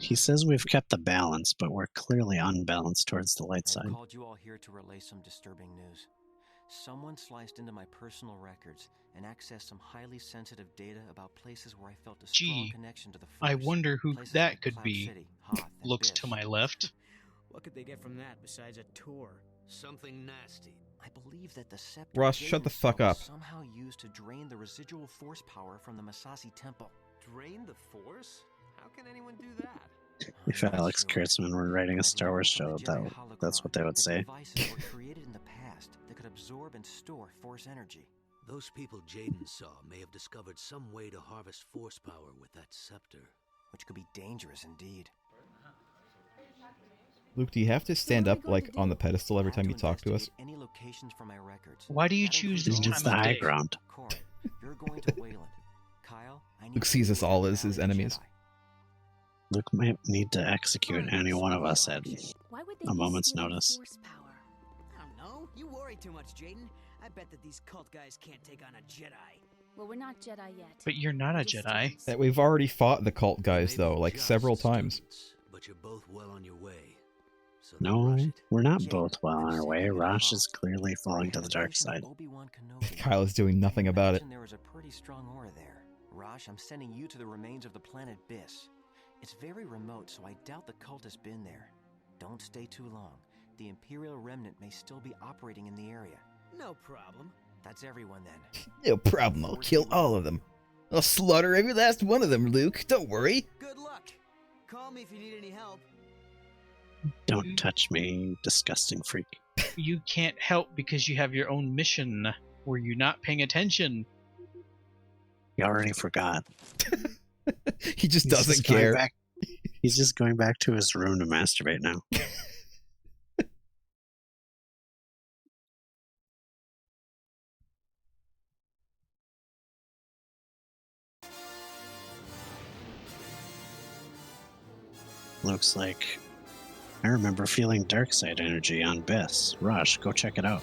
He says we've kept the balance, but we're clearly unbalanced towards the light side. I called you all here to relay some disturbing news. Someone sliced into my personal records and accessed some highly sensitive data about places where I felt a strong connection to the Force. I wonder who that could be. City, Hoth, Looks to my left. What could they get from that besides a tour? Something nasty. I believe that the scepter Ross, shut the fuck up. Somehow used to drain the residual Force power from the Masasi Temple. Drain the Force? How can anyone do that? If Alex Kurtzman were writing a Star Wars show, that's what they would say. Devices were created in the past that could absorb and store Force energy. Those people Jaden saw may have discovered some way to harvest Force power with that scepter. Which could be dangerous indeed. Luke, do you have to stand up like on the pedestal every time you talk to us? Any locations from my records. Why do you choose this time It's the of high day? ground. Cora, you're going to Wayland. Kyle, I need Luke sees us all as his enemies. Luke might need to execute any one of us at a moment's notice. I don't know. You worry too much, Jaden. I bet that these cult guys can't take on a Jedi. Well, we're not Jedi yet. But you're not a Jedi. That we've already fought the cult guys though, like Just several times. students, but you're both well on your way. So No, rush it. we're not both well on our way. Rosh is clearly falling to the dark side. Kyle is doing nothing about it. There is a pretty strong aura there. Rosh, I'm sending you to the remains of the planet Biss. It's very remote, so I doubt the cult has been there. Don't stay too long. The Imperial remnant may still be operating in the area. No problem. That's everyone then. No problem, I'll kill all of them. I'll slaughter every last one of them, Luke. Don't worry. Good luck. Call me if you need any help. Don't touch me, you disgusting freak. You can't help because you have your own mission. Were you not paying attention? You already forgot. He just He's doesn't just going care. back- He's just going back to his room to masturbate now. Looks like I remember feeling dark side energy on Biss. Rush, go check it out.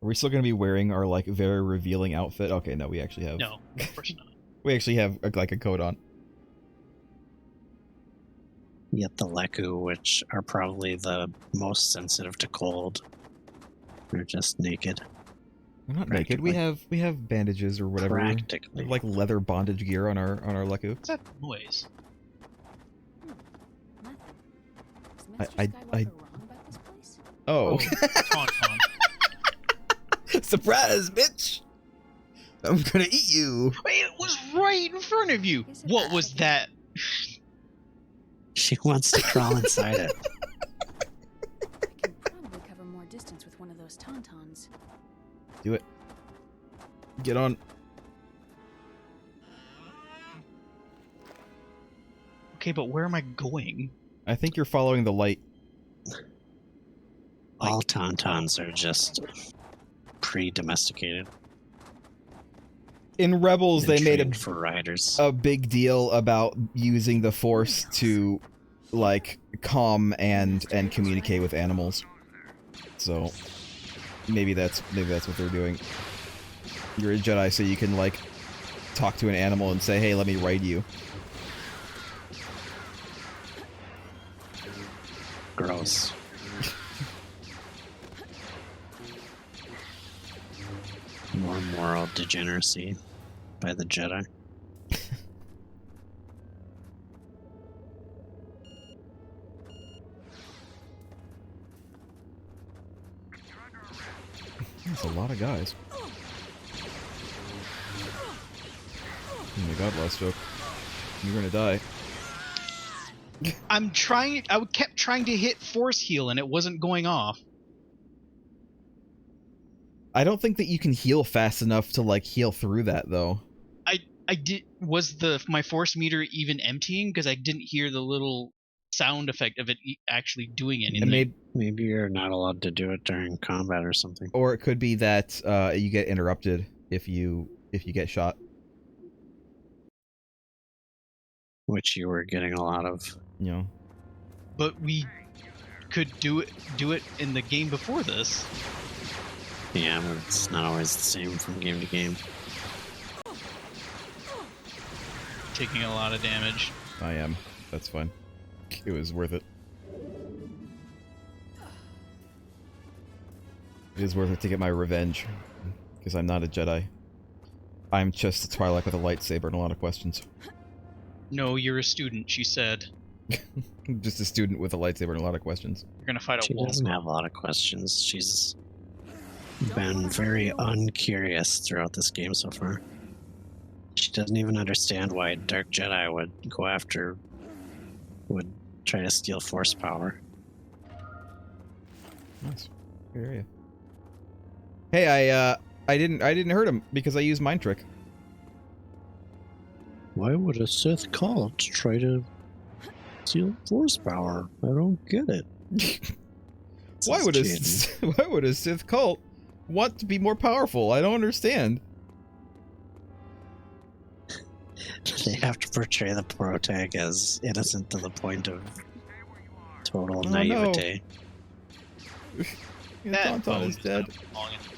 Are we still gonna be wearing our like very revealing outfit? Okay, no, we actually have. No, of course not. We actually have like a coat on. Yet the Leku, which are probably the most sensitive to cold, they're just naked. We're not naked. We have bandages or whatever. We Practically. have, like leather bondage gear on our Leku. What's that noise? Nothing. Is I- Master I- Skywalker wrong about this place? Oh, Tauntaun. surprise, bitch! I'm gonna eat you. Wait, it was right in front of you. Is it What that? was that? She wants to crawl inside it. I can probably cover more distance with one of those Tauntauns. Do it. Get on. Okay, but where am I going? I think you're following the light. All Tauntauns are just pre-domesticated. In Rebels, and they made trained for riders. a big deal about using the Force to, like, calm and communicate with animals. So maybe that's what they're doing. You're a Jedi, so you can like talk to an animal and say, "Hey, let me ride you." Gross. More moral degeneracy by the Jedi. That's a lot of guys. Oh my god, last joke. You're gonna die. I'm trying. I kept trying to hit force heal and it wasn't going off. I don't think that you can heal fast enough to like heal through that though. I did. Was my force meter even emptying? Because I didn't hear the little sound effect of it actually doing anything. And Maybe you're not allowed to do it during combat or something. or it could be that you get interrupted if you get shot. Which you were getting a lot of. You know. But we could do it in the game before this. Yeah, but it's not always the same from game to game. Taking a lot of damage. I am. That's fine. It was worth it. It is worth it to get my revenge. Because I'm not a Jedi. I'm just a Twi'lek with a lightsaber and a lot of questions. No, you're a student, she said. Just a student with a lightsaber and a lot of questions. You're gonna fight a She doesn't have a lot of questions. She's been very uncurious throughout this game so far. She doesn't even understand why Dark Jedi would try to steal Force power. Nice. Good area. Hey, I didn't hurt him because I used Mind Trick. Why would a Sith cult try to steal Force power? I don't get it. Why would a Sith cult want to be more powerful? I don't understand. They have to portray the protag as innocent to the point of total naivete. No. Tauntaun is dead.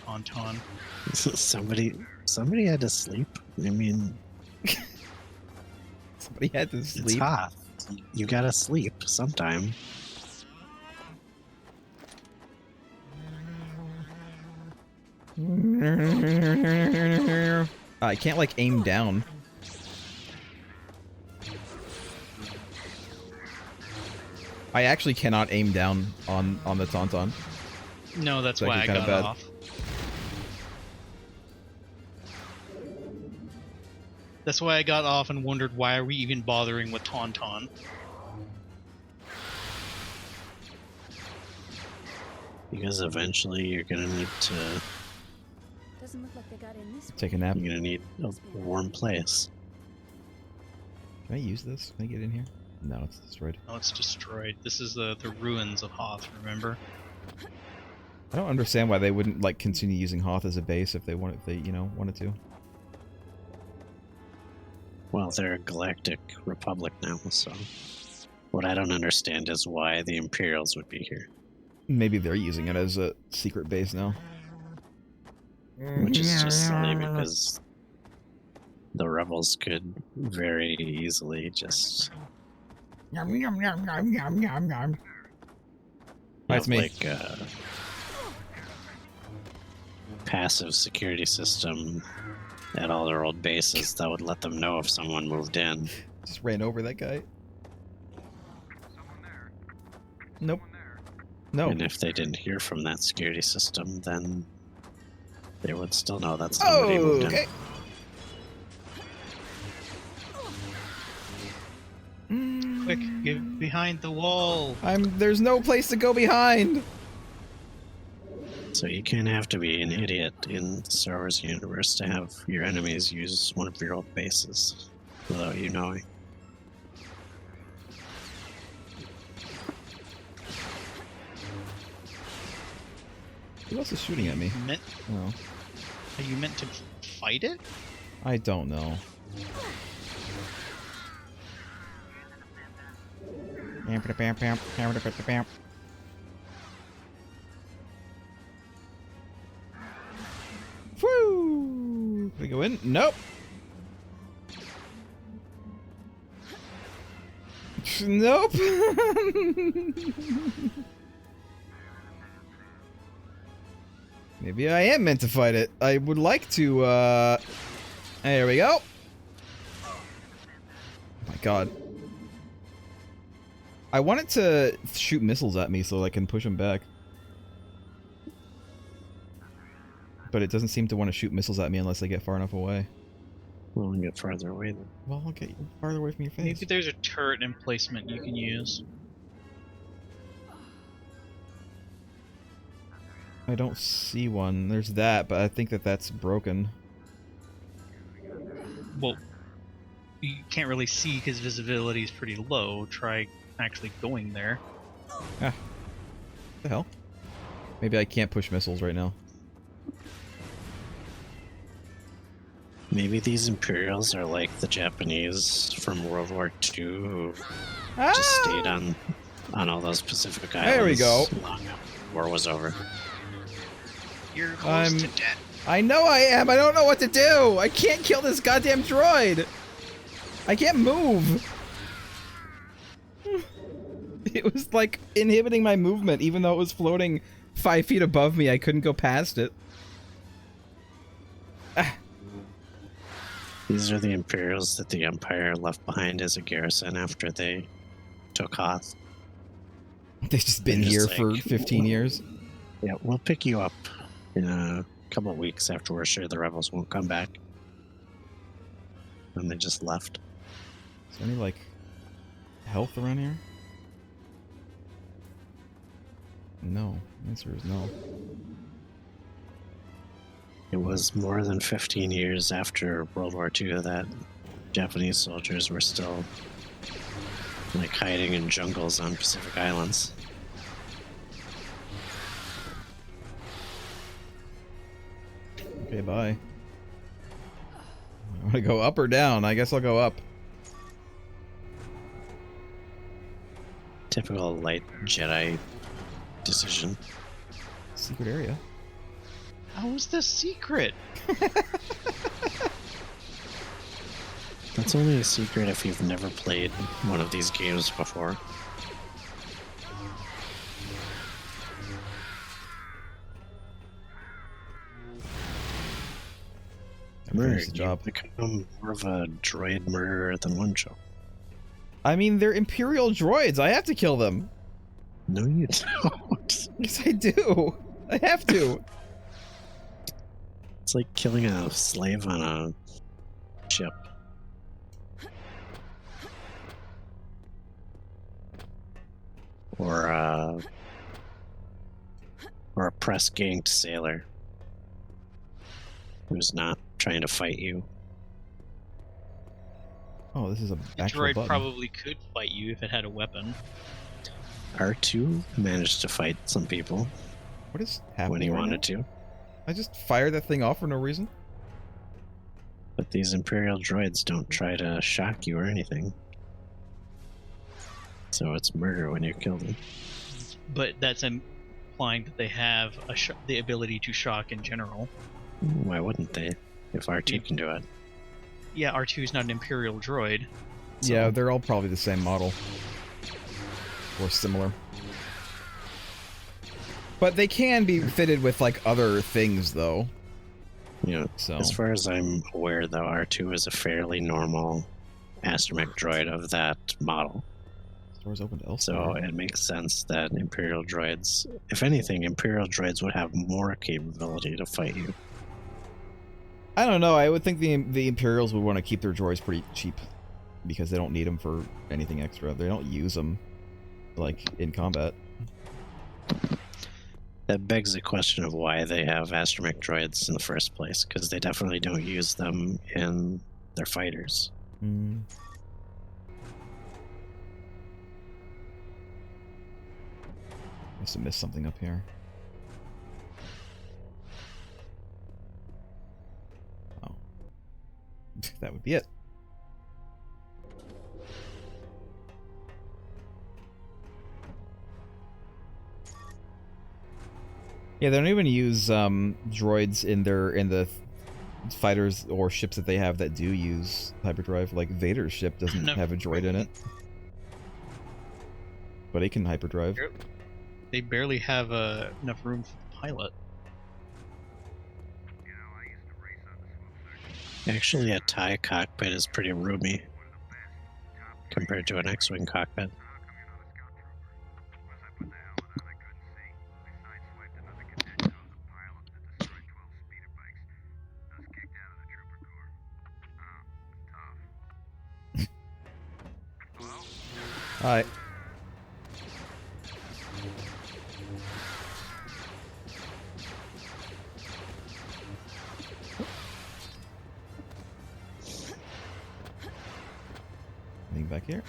Tauntaun. Somebody had to sleep. I mean, Somebody had to it's sleep. Hoth. You gotta sleep sometime. I can't like aim down. I actually cannot aim down on the Tauntaun. No, that's It's why I actually got kinda bad. off. That's why I got off and wondered why are we even bothering with Tauntaun. Because eventually you're gonna need to. Doesn't look like they got in this Take a nap. You're gonna need a warm place. Can I use this? Can I get in here? No, it's destroyed. Oh, it's destroyed. This is the ruins of Hoth, remember? I don't understand why they wouldn't like continue using Hoth as a base if they wanted to. Well, they're a galactic republic now, so what I don't understand is why the Imperials would be here. Maybe they're using it as a secret base now. Which is just silly because the rebels could very easily just That's have, me. like a passive security system at all their old bases that would let them know if someone moved in. Just ran over that guy. Nope. No. And if they didn't hear from that security system, then they would still know that somebody moved in. Okay. Quick, get behind the wall! There's no place to go behind. So you can't have to be an idiot in the Star Wars universe to have your enemies use one of your old bases without you knowing. Who else is shooting at me? Oh, Are you meant to fight it? I don't know. Woo! Can we go in? Nope. Nope. Maybe I am meant to fight it. I would like to, there we go. Oh my god. I want it to shoot missiles at me so I can push them back. But it doesn't seem to want to shoot missiles at me unless I get far enough away. Well, and get farther away then. Well, I'll get farther away from your face. Maybe there's a turret emplacement you can use. I don't see one. There's that, but I think that's broken. Well, you can't really see because visibility is pretty low. Try actually going there. Ah. What the hell? Maybe I can't push missiles right now. Maybe these Imperials are like the Japanese from World War II who Ah! just stayed on on all those Pacific Islands. There we go. Long after the war was over. You're close to death. I know I am. I don't know what to do. I can't kill this goddamn droid. I can't move. It was like inhibiting my movement, even though it was floating 5 feet above me. I couldn't go past it. Ah. These are the Imperials that the Empire left behind as a garrison after they took Hoth. They've just been They're here just for like, 15 years. Yeah, we'll pick you up in a couple of weeks after we're sure the rebels won't come back. And they just left. Is there any, like, health around here? No. The answer is no. It was more than 15 years after World War II that Japanese soldiers were still like hiding in jungles on Pacific Islands. Okay, bye. I want to go up or down. I guess I'll go up. Typical light Jedi decision. Secret area. How was the secret? That's only a secret if you've never played one of these games before. Finish the job. You've become more of a droid murderer than one, Joe. I mean, they're Imperial droids. I have to kill them. No, you don't. Yes, I do. I have to. It's like killing a slave on a ship. Or a press-ganked sailor who's not trying to fight you. Oh, this is a The actual droid button. probably could fight you if it had a weapon. R2 managed to fight some people What is happening when he right wanted now? to. I just fired that thing off for no reason. But these Imperial droids don't try to shock you or anything. So it's murder when you kill them. But that's implying that they have the ability to shock in general. Why wouldn't they? If R2 can do it. Yeah, R2 is not an Imperial droid. Yeah, they're all probably the same model. Or similar. But they can be fitted with, like, other things, though. You know, So. as far as I'm aware, though, R2 is a fairly normal astromech droid of that model. Doors opened elsewhere. So it makes sense that Imperial droids, if anything, Imperial droids would have more capability to fight you. I don't know. I would think the Imperials would want to keep their droids pretty cheap. Because they don't need them for anything extra. They don't use them, like, in combat. That begs the question of why they have astromech droids in the first place, because they definitely don't use them in their fighters. Hmm. Must have missed something up here. Oh. That would be it. Yeah, they don't even use droids in the fighters or ships that they have that do use hyperdrive. Like Vader's ship doesn't have a droid in it, but it can hyperdrive. They barely have enough room for the pilot. Actually, a TIE cockpit is pretty roomy compared to an X-Wing cockpit. Alright. Anything back here?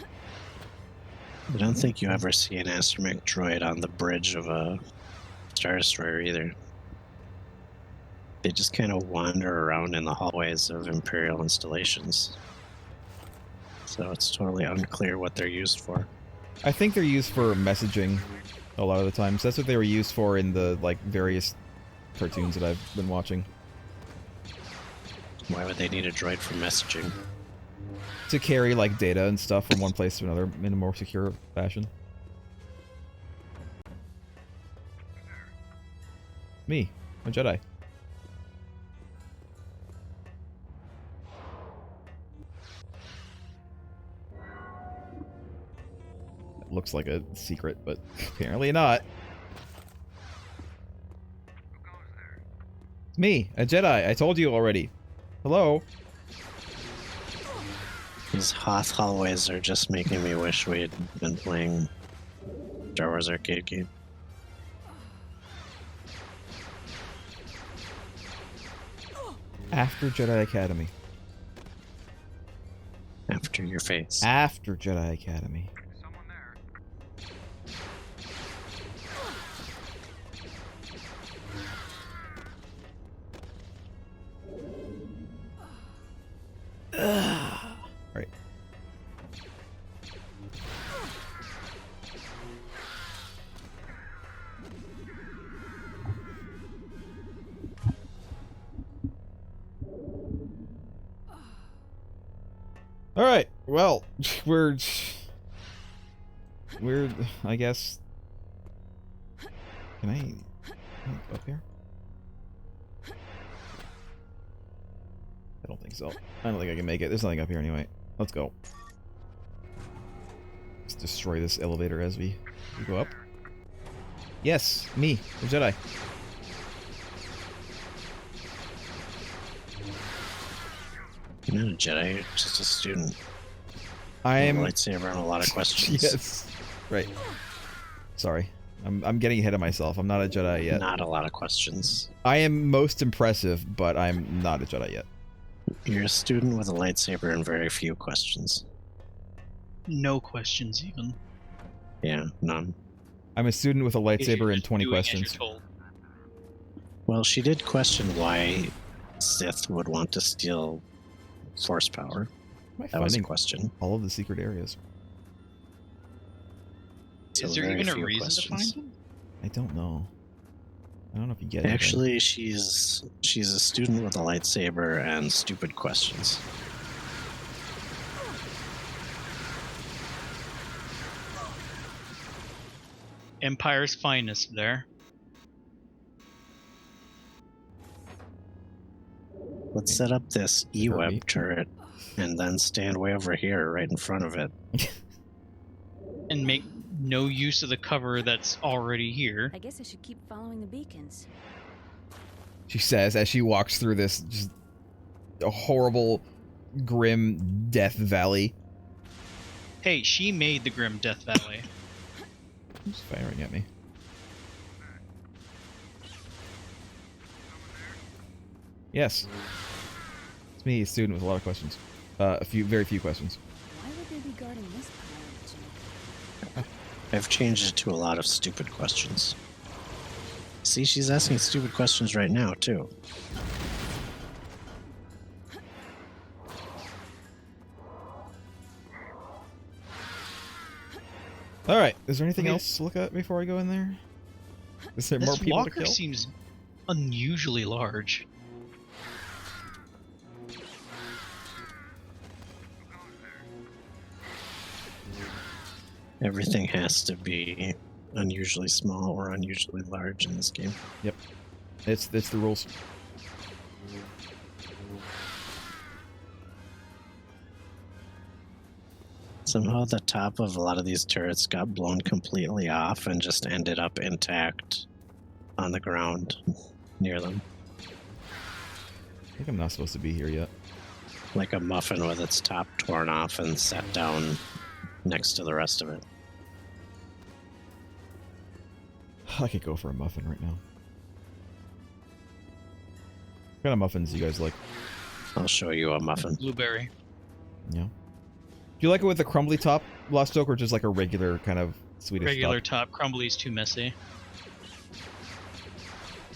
I don't think you ever see an astromech droid on the bridge of a Star Destroyer either. They just kind of wander around in the hallways of Imperial installations. So it's totally unclear what they're used for. I think they're used for messaging a lot of the times. That's what they were used for in the, like, various cartoons that I've been watching. Why would they need a droid for messaging? To carry, like, data and stuff from one place to another in a more secure fashion. Me, a Jedi. It looks like a secret, but apparently not. It's me, a Jedi. I told you already. Hello? These Hoth hallways are just making me wish we'd been playing Star Wars arcade game. After Jedi Academy. After your face. After Jedi Academy. Right. All right. Well, we're I guess. Can I go up here? I don't think so. I don't think I can make it. There's nothing up here anyway. Let's go. Let's destroy this elevator as we go up. Yes, me, the Jedi. You're not a Jedi, you're just a student. I am. Lightsaber and a lot of questions. Yes. Right. Sorry. I'm getting ahead of myself. I'm not a Jedi yet. Not a lot of questions. I am most impressive, but I'm not a Jedi yet. You're a student with a lightsaber and very few questions. No questions, even. Yeah, none. I'm a student with a lightsaber You're and just 20 doing as you're questions. told. Well, she did question why Sith would want to steal Force power. Am I That was a finding question. all of the secret areas? So Is there very even a few reason questions. to find them? I don't know. I don't know if you get it. Actually, she's a student with a lightsaber and stupid questions. Empire's finest there. Let's set up this Kirby. E-web turret and then stand way over here, right in front of it. And make no use of the cover that's already here. I guess I should keep following the beacons. She says as she walks through this just a horrible, grim death valley. Hey, she made the Grim Death Valley. Who's firing at me? Yes. It's me, a student with a lot of questions. Very few questions. Why would they be guarding this pile of junk? I've changed it to a lot of stupid questions. See, she's asking stupid questions right now, too. Alright, is there anything else to look at before I go in there? Is there more This people to walker kill? seems unusually large. Everything has to be unusually small or unusually large in this game. Yep. It's the rules. Somehow the top of a lot of these turrets got blown completely off and just ended up intact on the ground near them. I think I'm not supposed to be here yet. Like a muffin with its top torn off and set down next to the rest of it. I could go for a muffin right now. What kind of muffins do you guys like? I'll show you a muffin. Blueberry. Yeah. Do you like it with a crumbly top, Lost Oak, or just like a regular kind of Swedish Regular top? top. Crumbly's too messy.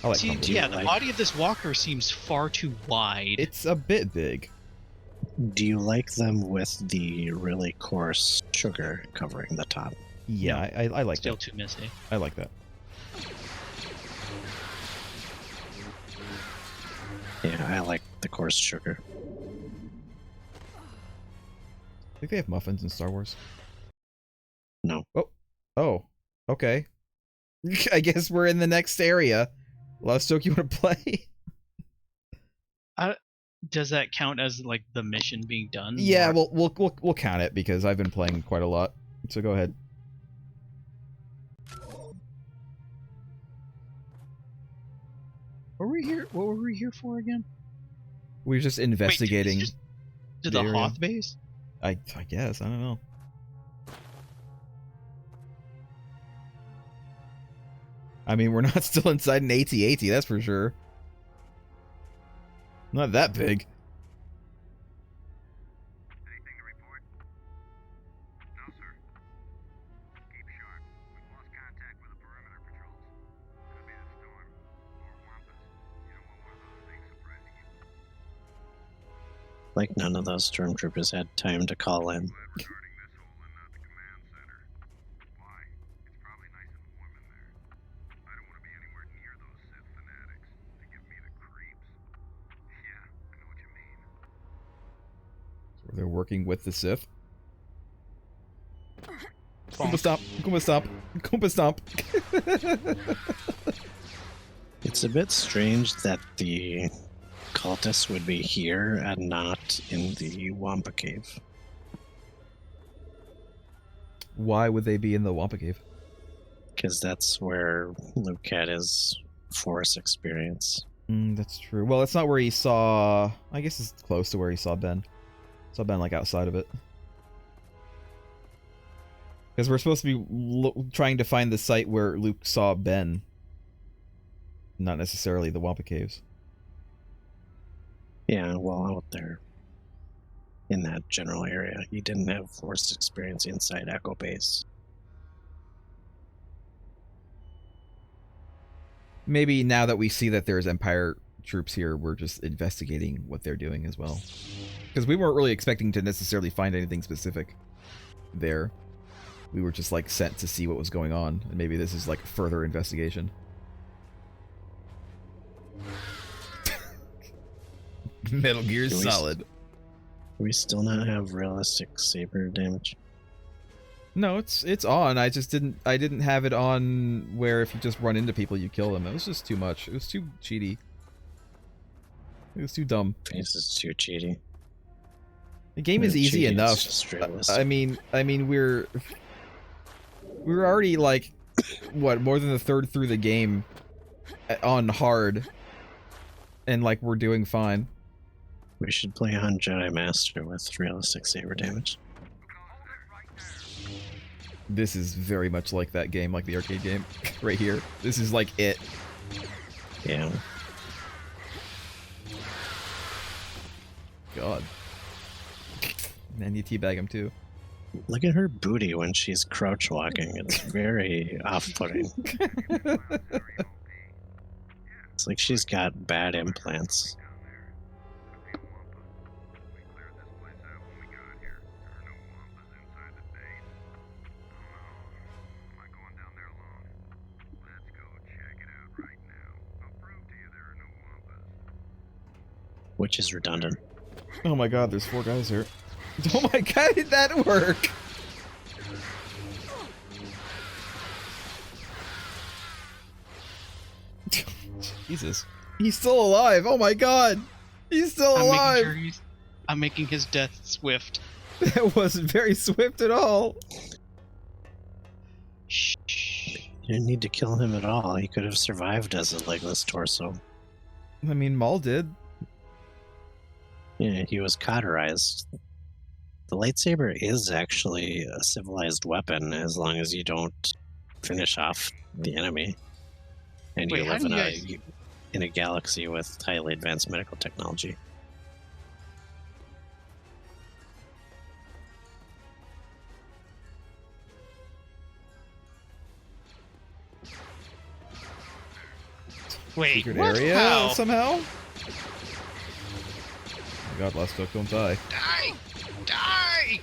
I like See, crumbly. yeah, the like- body of this walker seems far too wide. It's a bit big. Do you like them with the really coarse sugar covering the top? Yeah, No, I like still that. too misty. I like that. Yeah, I like the coarse sugar. I think they have muffins in Star Wars. No. Oh. Okay. I guess we're in the next area. Lovestoke, you want to play? Does that count as like the mission being done? Yeah, Or- we'll count it because I've been playing quite a lot. So go ahead. What were we here for again? We're just investigating. To the the area. Hoth base? I guess, I don't know. I mean, we're not still inside an AT-AT, that's for sure. Not that big. Anything to report? No, sir. Keep sharp. We've lost contact with the perimeter patrols. Could be the storm. Or Wampas. You don't want one of those things surprising you. Like none of those stormtroopers had time to call in. Glad we're guarding this hole and not the command center. Why? It's probably nice and warm in there. I don't want to be anywhere near those Sith fanatics. They give me the creeps. Yeah, I know what you mean. So they're working with the Sith. Goomba stomp! Goomba stomp! Goomba stomp! It's a bit strange that the cultists would be here and not in the Wampa Cave. Why would they be in the Wampa Cave? Because that's where Luke had his Force experience. That's true. Well, it's not where he saw... I guess it's close to where he saw Ben. Saw Ben, like, outside of it. Because we're supposed to be trying to find the site where Luke saw Ben. Not necessarily the Wampa Caves. Yeah, well, out there. In that general area. He didn't have Force experience inside Echo Base. Maybe now that we see that there's Empire troops here, we're just investigating what they're doing as well. Because we weren't really expecting to necessarily find anything specific there. We were just, like, sent to see what was going on. And maybe this is, like, further investigation. Metal Gear Solid. Do we still not have realistic saber damage? No, it's on. I didn't have it on where if you just run into people you kill them. It was just too much. It was too cheaty. It was too dumb. Face is too cheaty. The game is easy Cheating enough. is just realistic. I mean we're already like what, more than a third through the game on hard, and like we're doing fine. We should play on Jedi Master with realistic saber damage. This is very much like that game, like the arcade game right here. This is like it. Yeah. God. And you teabag him too. Look at her booty when she's crouch walking. It's very off-putting. It's like she's got bad implants. Which is redundant. Oh my god, there's 4 guys here. Oh my god, how did that work? Jesus. He's still alive. Oh my god. He's still alive. I'm making his death swift. That wasn't very swift at all. You didn't need to kill him at all. He could have survived as a legless torso. I mean, Maul did. Yeah, he was cauterized. The lightsaber is actually a civilized weapon as long as you don't finish off the enemy. And Wait, you how live do you guys... in a galaxy with highly advanced medical technology. Wait, Secret what? area How? somehow? Oh my god, Lovestoke, don't die. Die! Die!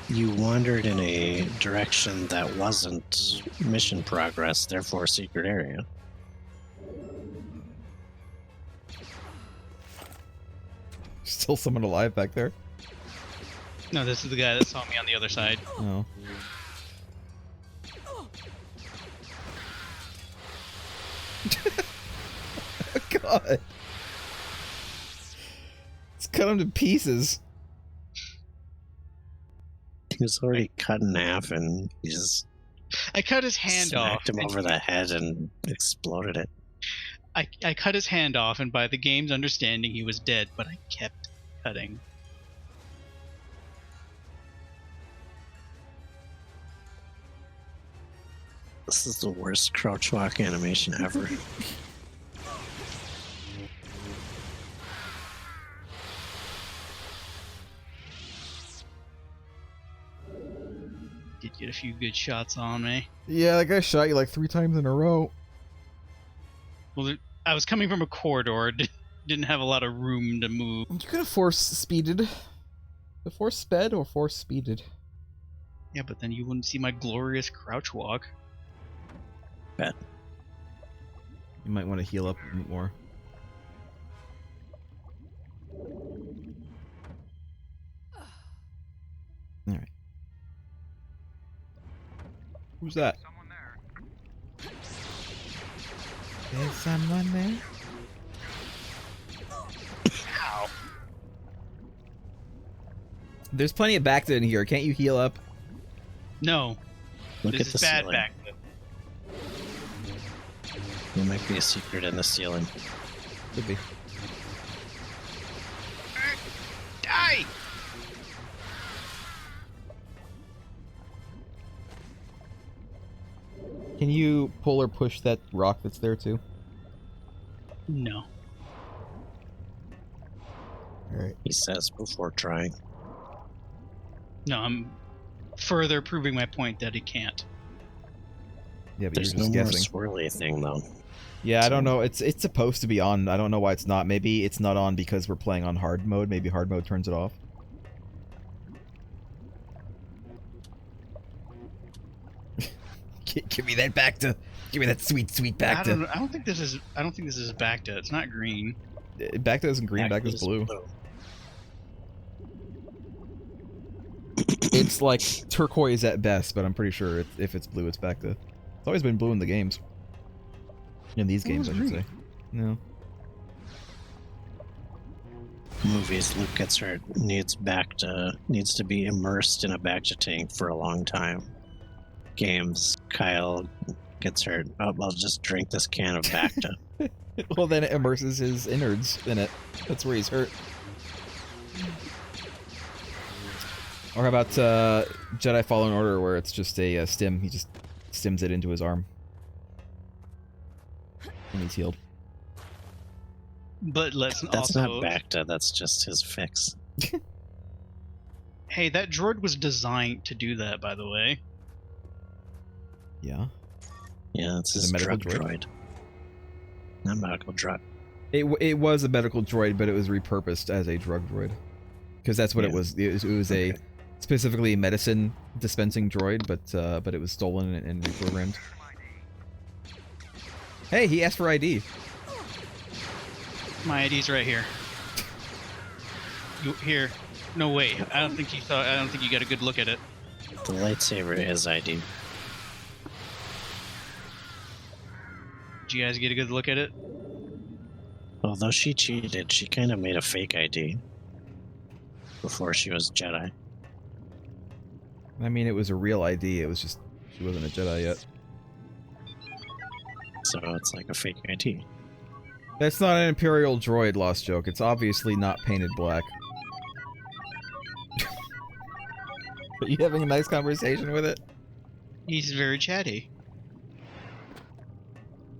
You wandered in a direction that wasn't mission progress, therefore secret area. Still someone alive back there? No, this is the guy that saw me on the other side. Oh. God. Let's cut him to pieces. He was already cut in half, and he just I cut his hand off. smacked him over the head and exploded it. I cut his hand off, and by the game's understanding, he was dead, but I kept cutting. This is the worst crouch walk animation ever. Did get a few good shots on me. Yeah, that guy shot you like 3 times in a row. Well, I was coming from a corridor, didn't have a lot of room to move. You could have force speeded. The force sped or force speeded? Yeah, but then you wouldn't see my glorious crouch walk. Bet. You might want to heal up a bit more. Alright. Who's that? Someone there. There's someone there? Ow. There's plenty of Bacta in here. Can't you heal up? No. Look This at is the bad ceiling. back. There might be a secret in the ceiling. Could be. Die! Can you pull or push that rock that's there too? No. Alright. He says before trying. No, I'm further proving my point that he can't. Yeah, but There's you're no just more guessing. swirly thing though. Yeah, I don't know. It's supposed to be on. I don't know why it's not. Maybe it's not on because we're playing on hard mode. Maybe hard mode turns it off. Give me that Bacta. Give me that sweet, sweet Bacta. I don't think this is Bacta. It's not green. Bacta isn't green. Bacta's blue. It's like turquoise at best, but I'm pretty sure if it's blue, it's Bacta. It's always been blue in the games. In these games, I should say. No. Movies, Luke gets hurt, needs to be immersed in a Bacta tank for a long time. Games, Kyle gets hurt. Oh, I'll just drink this can of Bacta. Well, then it immerses his innards in it. That's where he's hurt. Or how about Jedi Fallen Order, where it's just a stim. He just stims it into his arm. And he's healed. But let's That's also... not Bacta, that's just his fix. Hey, that droid was designed to do that, by the way. Yeah. Yeah, it's Is his it a medical drug droid? droid. Not medical drug. It was a medical droid, but it was repurposed as a drug droid. Because that's what it was. It was a specifically medicine dispensing droid, but it was stolen and reprogrammed. Hey, he asked for ID. My ID's right here. Here. No, wait. I don't think you got a good look at it. The lightsaber is ID. Did you guys get a good look at it? Although she cheated, she kind of made a fake ID before she was Jedi. I mean, it was a real ID. It was just she wasn't a Jedi yet. So it's like a fake ID. That's not an Imperial droid, Lost Joke. It's obviously not painted black. Are you having a nice conversation with it? He's very chatty.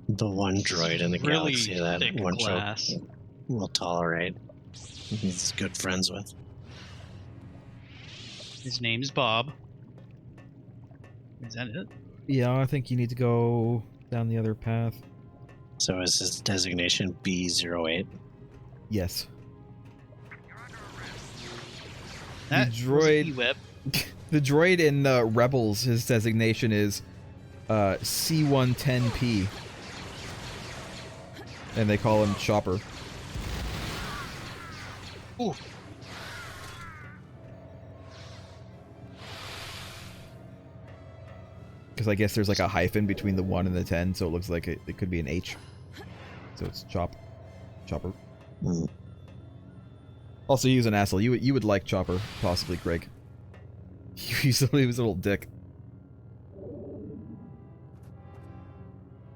The one droid in the Really galaxy that thick one glass. joke will tolerate. He's good friends with. His name's Bob. Is that it? Yeah, I think you need to go down the other path. So is his designation B08? Yes. That droid- was E-Web. The droid in Rebels, his designation is C-110P. And they call him Chopper. Ooh. Because I guess there's like a hyphen between the 1 and the 10, so it looks like it could be an H. So it's Chopper. Mm. Also, he was an asshole. You would like Chopper, possibly, Craig. He was a little dick.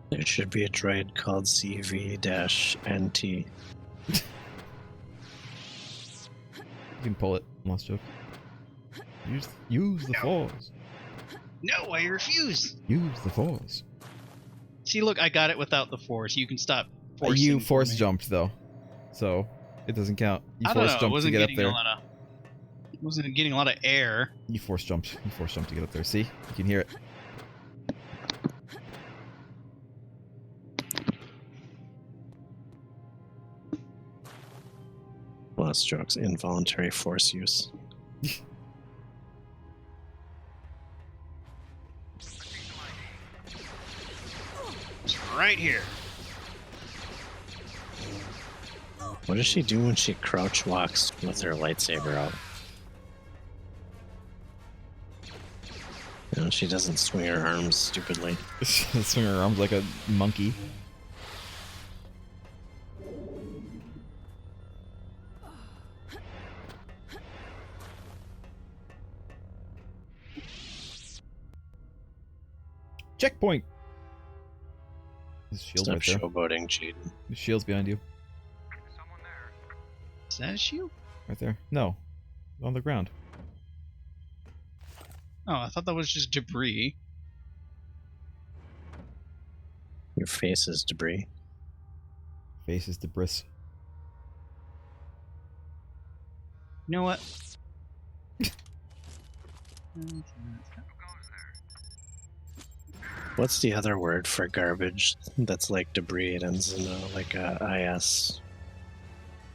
There should be a droid called CV-NT. You can pull it. Lost joke. Use the Force. No, I refuse. Use the Force. See, look, I got it without the Force. You can stop forcing. You for force me. jumped though, so it doesn't count. You I don't force know. I jumped to wasn't get up getting there. a lot of. Wasn't getting a lot of air. You force jumped. You force jumped to get up there. See, you can hear it. Lost jokes. Involuntary force use. It's right here. What does she do when she crouch walks with her lightsaber out? You know, she doesn't swing her arms stupidly. Swing her arms like a monkey. Checkpoint. His shield's Stop right there. showboating, Jaden. The shield's behind you. Someone there. Is that a shield? Right there. No. On the ground. Oh, I thought that was just debris. Your face is debris. Face is debris. You know what? What's the other word for garbage that's like debris? It ends in like a IS,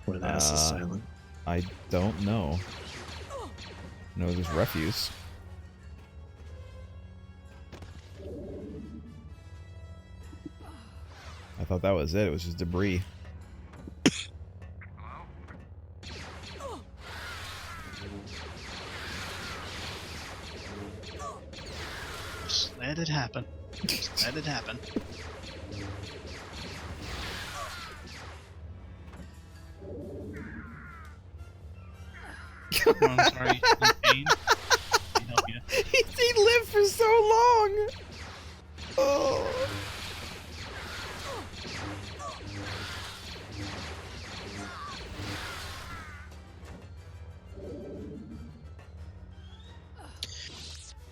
where the S is silent. I don't know. No, there's refuse. I thought that was it. It was just debris. Just let it happen. Just let it happen. Oh, I'm sorry. In pain? Can I help you? He lived for so long. Oh.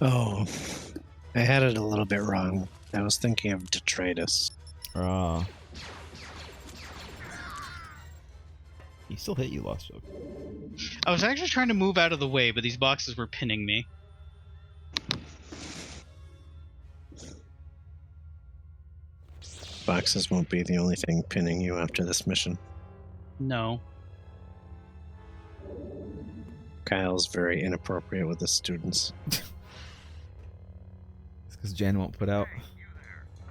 Oh, I had it a little bit wrong. I was thinking of detritus. Ah. He still hit you, Lost Joke. I was actually trying to move out of the way, but these boxes were pinning me. Boxes won't be the only thing pinning you after this mission. No. Kyle's very inappropriate with the students. It's because Jan won't put out.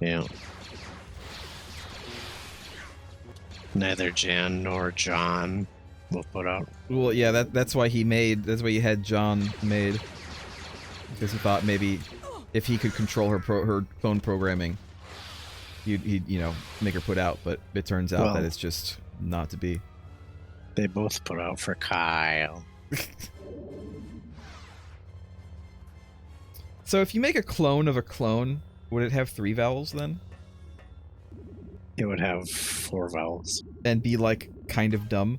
Yeah. Neither Jan nor John will put out. Well, yeah, that's why he had John made. Because he thought maybe if he could control her phone programming, he'd you know, make her put out, but it turns out that it's just not to be. They both put out for Kyle. So if you make a clone of a clone, would it have 3 vowels then? It would have 4 vowels. And be like kind of dumb?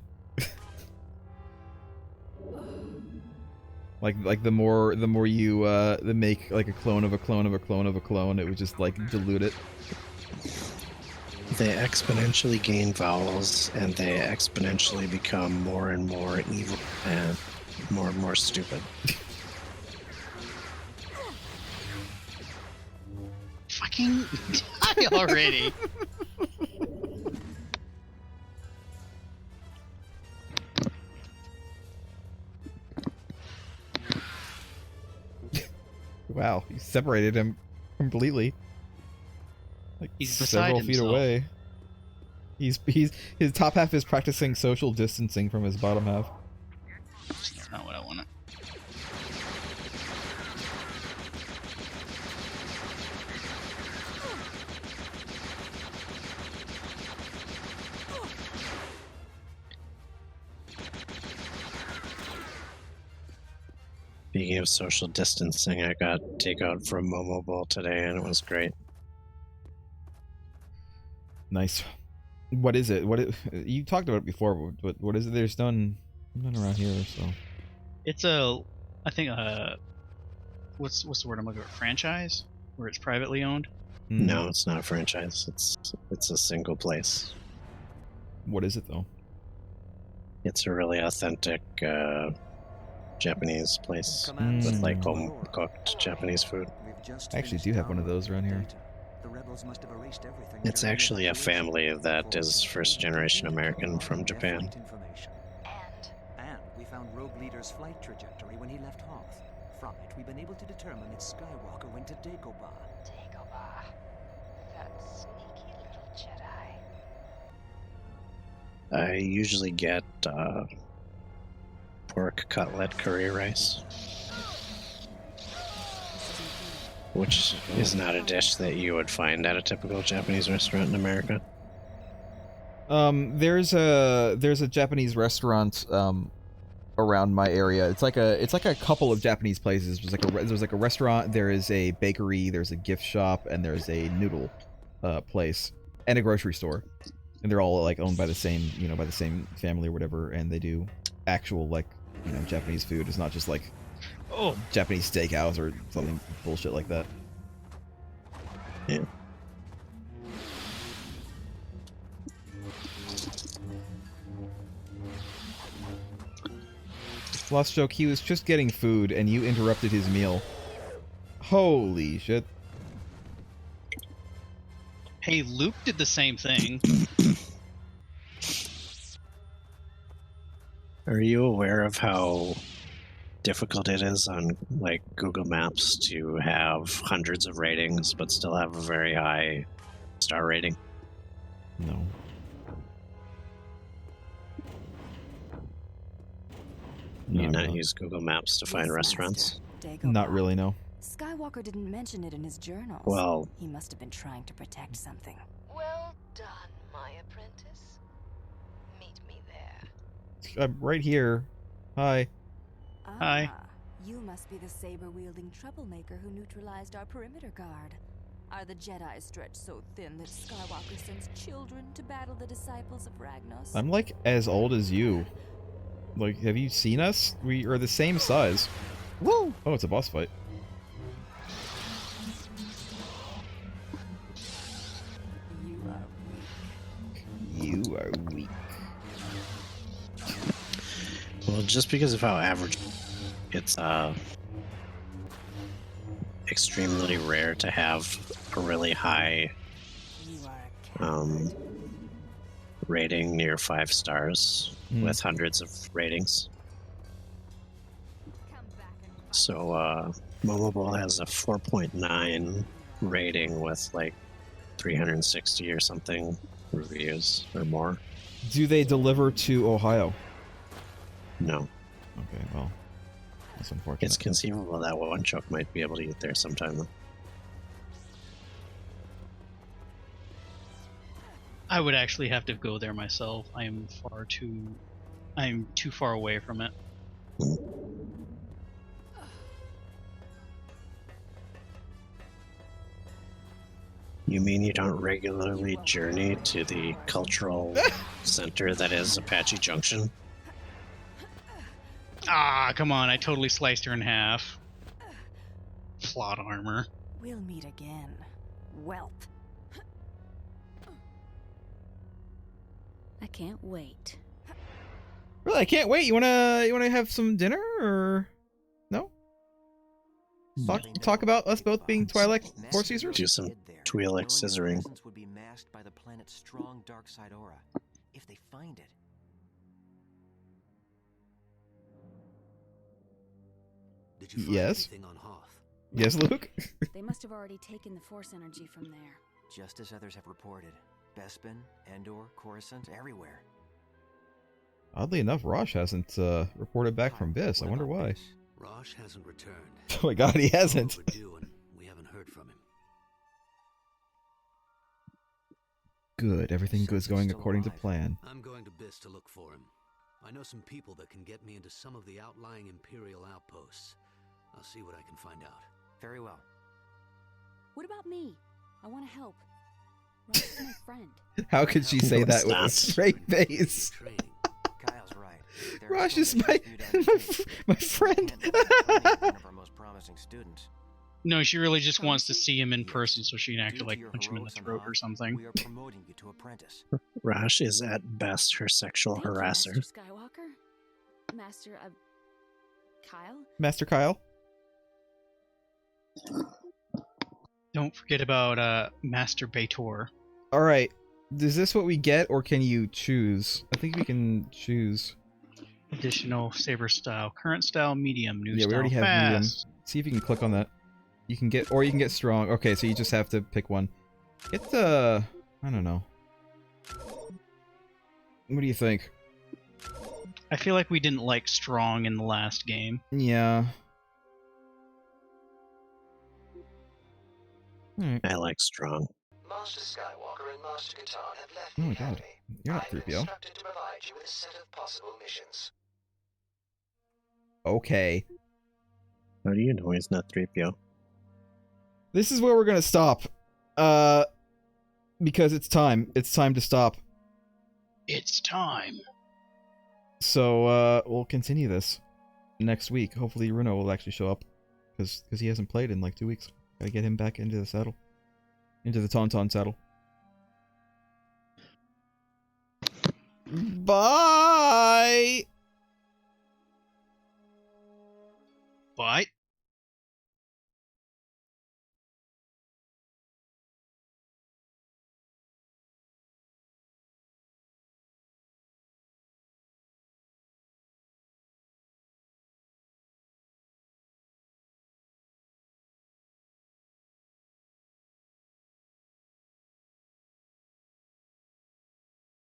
like the more you make like a clone of a clone of a clone of a clone, it would just like dilute it. They exponentially gain vowels, and they exponentially become more and more evil and more stupid. Fucking die already! Wow, you separated him completely. Like He's beside several feet himself. away. His top half is practicing social distancing from his bottom half. That's not what I wanted. Speaking of social distancing, I got takeout from Momo Bowl today, and it was great. Nice. What is it? You talked about it before, but what is it there's none around here, so. It's I think what's the word I'm looking for? Franchise, where it's privately owned. No, it's not a franchise. It's a single place. What is it though? It's a really authentic Japanese place with like home cooked Japanese food. I actually do have one of those around here. It's actually a family that is first generation American from Japan. And we found Rogue Leader's flight trajectory when he left Hoth. From it, we've been able to determine that Skywalker went to Dagobah. Dagobah. That sneaky little Jedi. I usually get pork cutlet curry rice, which is not a dish that you would find at a typical Japanese restaurant in America. There's a Japanese restaurant around my area. It's like a couple of Japanese places. There's like a restaurant, there is a bakery, there's a gift shop, and there's a noodle place and a grocery store. And they're all like owned by the same, by the same family or whatever, and they do actual like, Japanese food. It's not just like Japanese steakhouse or something bullshit like that. Yeah. Lost joke, he was just getting food and you interrupted his meal. Holy shit. Hey, Luke did the same thing. Are you aware of how difficult it is on like Google Maps to have hundreds of ratings but still have a very high star rating? No. Do you not use Google Maps to find restaurants? Not really, no. Skywalker didn't mention it in his journals. Well, he must have been trying to protect something. Well done, my apprentice. Meet me there. I'm right here. Hi. Hi. You must be the saber-wielding troublemaker who neutralized our perimeter guard. Are the Jedi stretched so thin that Skywalker sends children to battle the disciples of Ragnos? I'm like as old as you. Like, have you seen us? We are the same size. Woo! Oh, it's a boss fight. You are weak. Well, just because of how average, it's extremely rare to have a really high rating near 5 stars with hundreds of ratings. So Momobowl has a 4.9 rating with like 360 or something reviews or more. Do they deliver to Ohio? No. Okay, well, that's unfortunate. It's conceivable that one choke might be able to get there sometime though. I would actually have to go there myself. I'm too far away from it. You mean you don't regularly journey to the cultural center that is Apache Junction? Ah, come on, I totally sliced her in half. Plot armor. We'll meet again, whelp. I can't wait. Really, I can't wait. You wanna have some dinner or no? Talk about us both being Twi'lek Force users? Do some Twi'lek scissoring. Would be masked by the planet's strong dark side aura. If they find it. Did you find anything on Hoth? Yes, Luke? They must have already taken the force energy from there. Just as others have reported. Bespin, Endor, Coruscant, everywhere. Oddly enough, Rosh hasn't reported back from Biss. I wonder why. Rosh hasn't returned. Oh my god, he hasn't. Overdue, and we haven't heard from him. Good, everything goes going according to plan. I'm going to Biss to look for him. I know some people that can get me into some of the outlying Imperial outposts. I'll see what I can find out. Very well. What about me? I want to help. Rosh is my friend. How could she say that with a straight face? Kyle's right. Rosh is my friend. One of our most promising students. No, she really just wants to see him in person so she can actually like punch him in the throat or something. We are promoting you to apprentice. Rosh is at best her sexual harasser. Master Skywalker? Master, Kyle? Master Kyle? Don't forget about Master Bator. Alright, is this what we get, or can you choose? I think we can choose. Additional saber style. Current style, medium. New Yeah, style, we already have fast. medium. See if you can click on that. You can get, or you can get strong. Okay, so you just have to pick one. Get the, I don't know. What do you think? I feel like we didn't like strong in the last game. Yeah. Alright. I like strong. Master Skywalker and Master Katarn have left Oh the my god. Academy. You're not I've been 3PO. instructed to provide you with a set of possible missions. Okay. How do you know he's not 3PO? This is where we're gonna stop. Because it's time. It's time to stop. It's time. So, we'll continue this next week. Hopefully Runo will actually show up. Because he hasn't played in like 2 weeks. Gotta get him back into the saddle. Into the Tauntaun saddle. Bye! Bye.